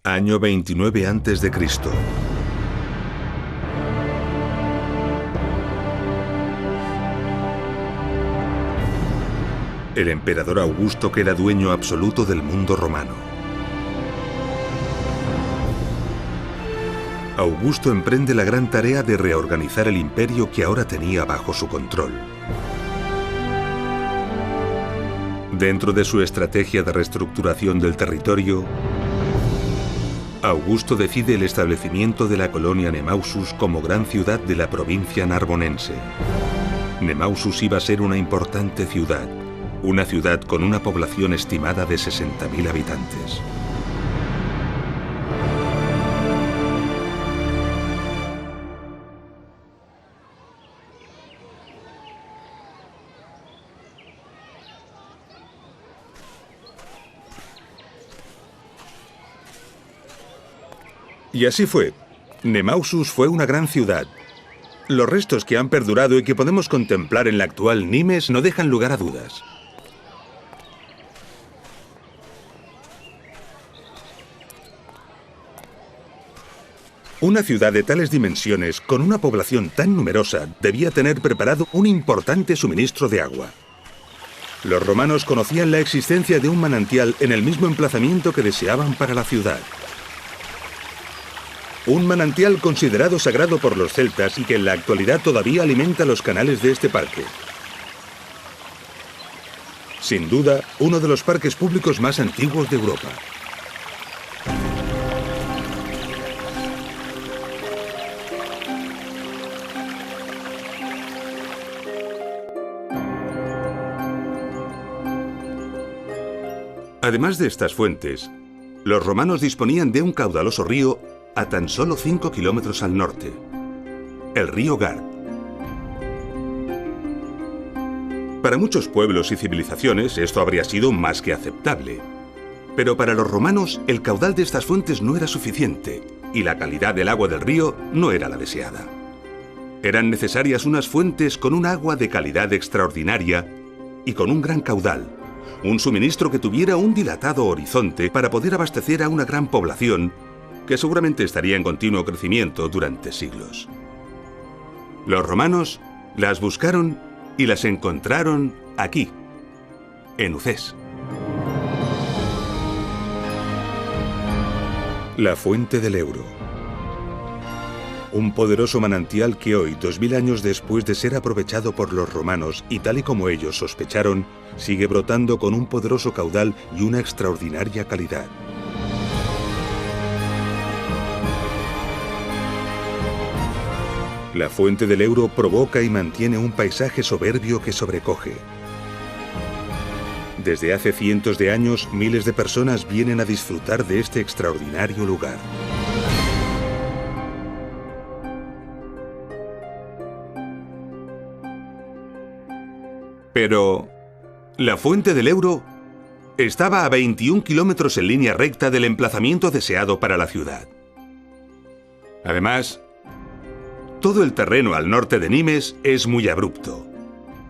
Año 29 a.C. El emperador Augusto queda dueño absoluto del mundo romano. Augusto emprende la gran tarea de reorganizar el imperio que ahora tenía bajo su control. Dentro de su estrategia de reestructuración del territorio, Augusto decide el establecimiento de la colonia Nemausus como gran ciudad de la provincia narbonense. Nemausus iba a ser una importante ciudad, una ciudad con una población estimada de 60.000 habitantes. Y así fue. Nemausus fue una gran ciudad. Los restos que han perdurado y que podemos contemplar en la actual Nimes no dejan lugar a dudas. Una ciudad de tales dimensiones, con una población tan numerosa, debía tener preparado un importante suministro de agua. Los romanos conocían la existencia de un manantial en el mismo emplazamiento que deseaban para la ciudad. Un manantial considerado sagrado por los celtas y que en la actualidad todavía alimenta los canales de este parque. Sin duda, uno de los parques públicos más antiguos de Europa. Además de estas fuentes, los romanos disponían de un caudaloso río a tan solo 5 kilómetros al norte, el río Gard. Para muchos pueblos y civilizaciones esto habría sido más que aceptable. Pero para los romanos el caudal de estas fuentes no era suficiente y la calidad del agua del río no era la deseada. Eran necesarias unas fuentes con un agua de calidad extraordinaria y con un gran caudal, un suministro que tuviera un dilatado horizonte para poder abastecer a una gran población que seguramente estaría en continuo crecimiento durante siglos. Los romanos las buscaron y las encontraron aquí, en Ucés. La fuente del Euro. Un poderoso manantial que hoy, 2000 años después de ser aprovechado por los romanos y tal y como ellos sospecharon, sigue brotando con un poderoso caudal y una extraordinaria calidad. La fuente del Euro provoca y mantiene un paisaje soberbio que sobrecoge. Desde hace cientos de años, miles de personas vienen a disfrutar de este extraordinario lugar. Pero la fuente del Euro estaba a 21 kilómetros en línea recta del emplazamiento deseado para la ciudad. Además, todo el terreno al norte de Nimes es muy abrupto,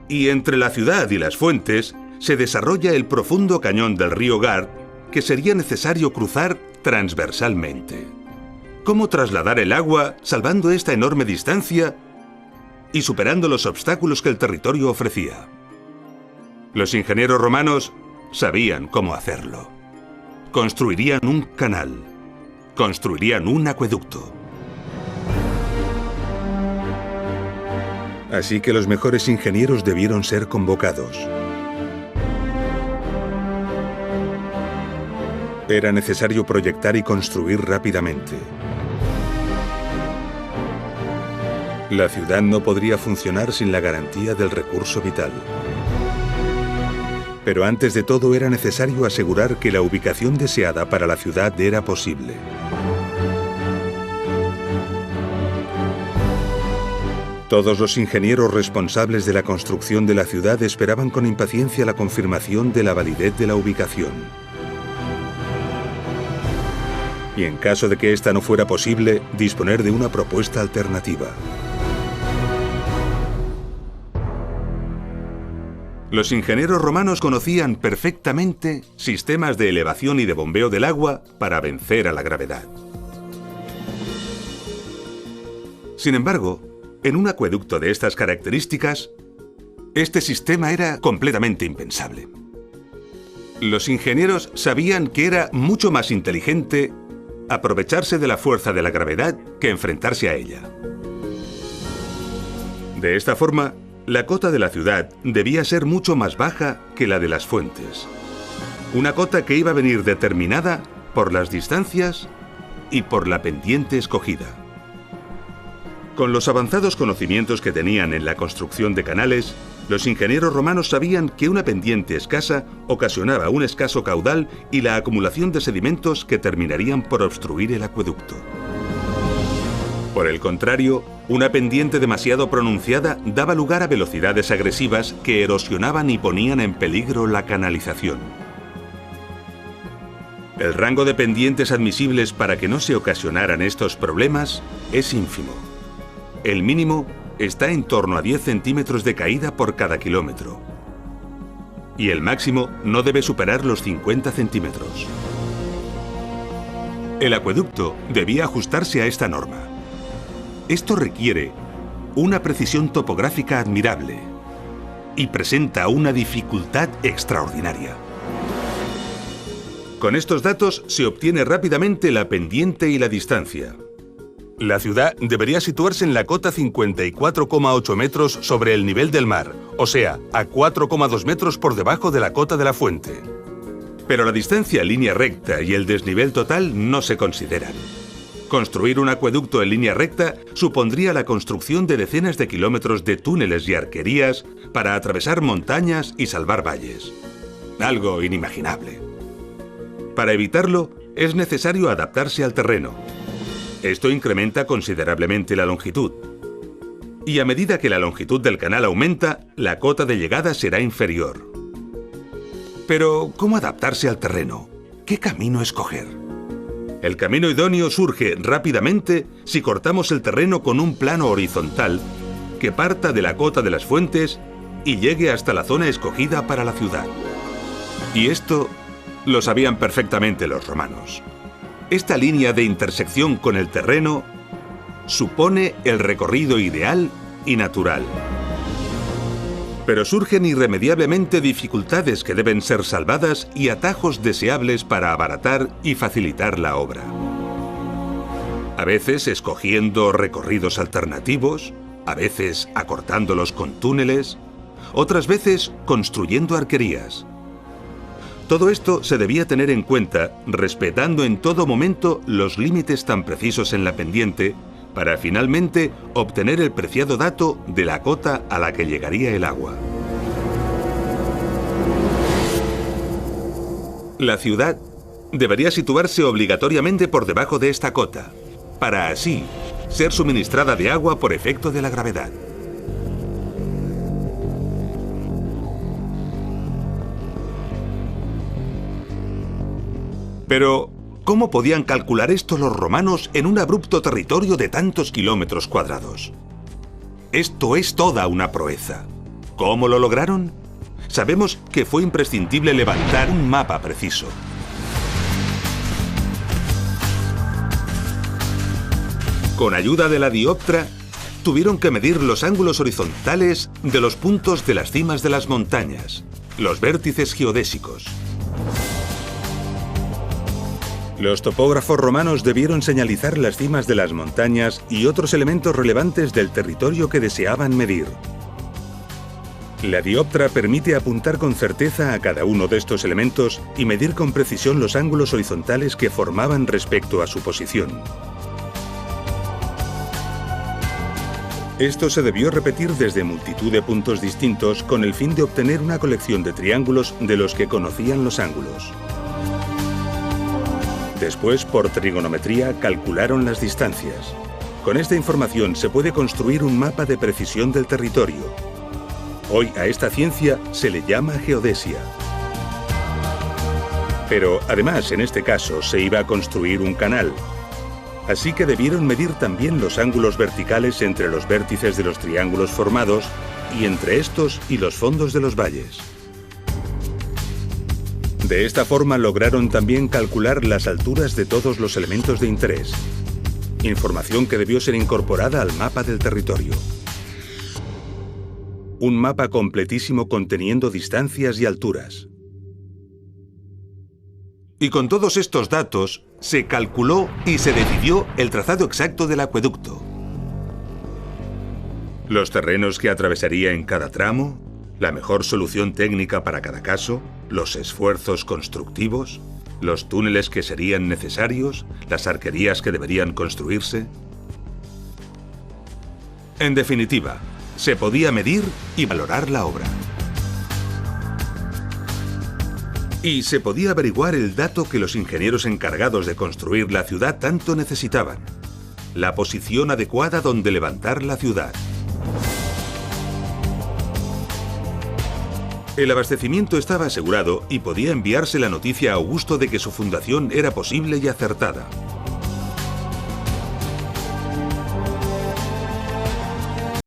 y entre la ciudad y las fuentes se desarrolla el profundo cañón del río Gard que sería necesario cruzar transversalmente. ¿Cómo trasladar el agua salvando esta enorme distancia y superando los obstáculos que el territorio ofrecía? Los ingenieros romanos sabían cómo hacerlo. Construirían un canal, construirían un acueducto. Así que los mejores ingenieros debieron ser convocados. Era necesario proyectar y construir rápidamente. La ciudad no podría funcionar sin la garantía del recurso vital. Pero antes de todo era necesario asegurar que la ubicación deseada para la ciudad era posible. Todos los ingenieros responsables de la construcción de la ciudad esperaban con impaciencia la confirmación de la validez de la ubicación. Y en caso de que esta no fuera posible, disponer de una propuesta alternativa. Los ingenieros romanos conocían perfectamente sistemas de elevación y de bombeo del agua para vencer a la gravedad. Sin embargo, en un acueducto de estas características, este sistema era completamente impensable. Los ingenieros sabían que era mucho más inteligente aprovecharse de la fuerza de la gravedad que enfrentarse a ella. De esta forma, la cota de la ciudad debía ser mucho más baja que la de las fuentes. Una cota que iba a venir determinada por las distancias y por la pendiente escogida. Con los avanzados conocimientos que tenían en la construcción de canales, los ingenieros romanos sabían que una pendiente escasa ocasionaba un escaso caudal y la acumulación de sedimentos que terminarían por obstruir el acueducto. Por el contrario, una pendiente demasiado pronunciada daba lugar a velocidades agresivas que erosionaban y ponían en peligro la canalización. El rango de pendientes admisibles para que no se ocasionaran estos problemas es ínfimo. El mínimo está en torno a 10 centímetros de caída por cada kilómetro. Y el máximo no debe superar los 50 centímetros. El acueducto debía ajustarse a esta norma. Esto requiere una precisión topográfica admirable y presenta una dificultad extraordinaria. Con estos datos se obtiene rápidamente la pendiente y la distancia. La ciudad debería situarse en la cota 54,8 metros sobre el nivel del mar, o sea, a 4,2 metros por debajo de la cota de la fuente. Pero la distancia en línea recta y el desnivel total no se consideran. Construir un acueducto en línea recta supondría la construcción de decenas de kilómetros de túneles y arquerías para atravesar montañas y salvar valles. Algo inimaginable. Para evitarlo, es necesario adaptarse al terreno. Esto incrementa considerablemente la longitud. Y a medida que la longitud del canal aumenta, la cota de llegada será inferior. Pero, ¿cómo adaptarse al terreno? ¿Qué camino escoger? El camino idóneo surge rápidamente si cortamos el terreno con un plano horizontal que parta de la cota de las fuentes y llegue hasta la zona escogida para la ciudad. Y esto lo sabían perfectamente los romanos. Esta línea de intersección con el terreno supone el recorrido ideal y natural. Pero surgen irremediablemente dificultades que deben ser salvadas y atajos deseables para abaratar y facilitar la obra. A veces escogiendo recorridos alternativos, a veces acortándolos con túneles, otras veces construyendo arquerías. Todo esto se debía tener en cuenta, respetando en todo momento los límites tan precisos en la pendiente, para finalmente obtener el preciado dato de la cota a la que llegaría el agua. La ciudad debería situarse obligatoriamente por debajo de esta cota, para así ser suministrada de agua por efecto de la gravedad. Pero, ¿cómo podían calcular esto los romanos en un abrupto territorio de tantos kilómetros cuadrados? Esto es toda una proeza. ¿Cómo lo lograron? Sabemos que fue imprescindible levantar un mapa preciso. Con ayuda de la dioptra, tuvieron que medir los ángulos horizontales de los puntos de las cimas de las montañas, los vértices geodésicos. Los topógrafos romanos debieron señalizar las cimas de las montañas y otros elementos relevantes del territorio que deseaban medir. La dioptra permite apuntar con certeza a cada uno de estos elementos y medir con precisión los ángulos horizontales que formaban respecto a su posición. Esto se debió repetir desde multitud de puntos distintos con el fin de obtener una colección de triángulos de los que conocían los ángulos. Después, por trigonometría, calcularon las distancias. Con esta información se puede construir un mapa de precisión del territorio. Hoy a esta ciencia se le llama geodesia. Pero además, en este caso, se iba a construir un canal. Así que debieron medir también los ángulos verticales entre los vértices de los triángulos formados y entre estos y los fondos de los valles. De esta forma lograron también calcular las alturas de todos los elementos de interés, información que debió ser incorporada al mapa del territorio. Un mapa completísimo conteniendo distancias y alturas. Y con todos estos datos, se calculó y se decidió el trazado exacto del acueducto. Los terrenos que atravesaría en cada tramo, la mejor solución técnica para cada caso, los esfuerzos constructivos, los túneles que serían necesarios, las arquerías que deberían construirse. En definitiva, se podía medir y valorar la obra. Y se podía averiguar el dato que los ingenieros encargados de construir la ciudad tanto necesitaban: la posición adecuada donde levantar la ciudad. El abastecimiento estaba asegurado y podía enviarse la noticia a Augusto de que su fundación era posible y acertada.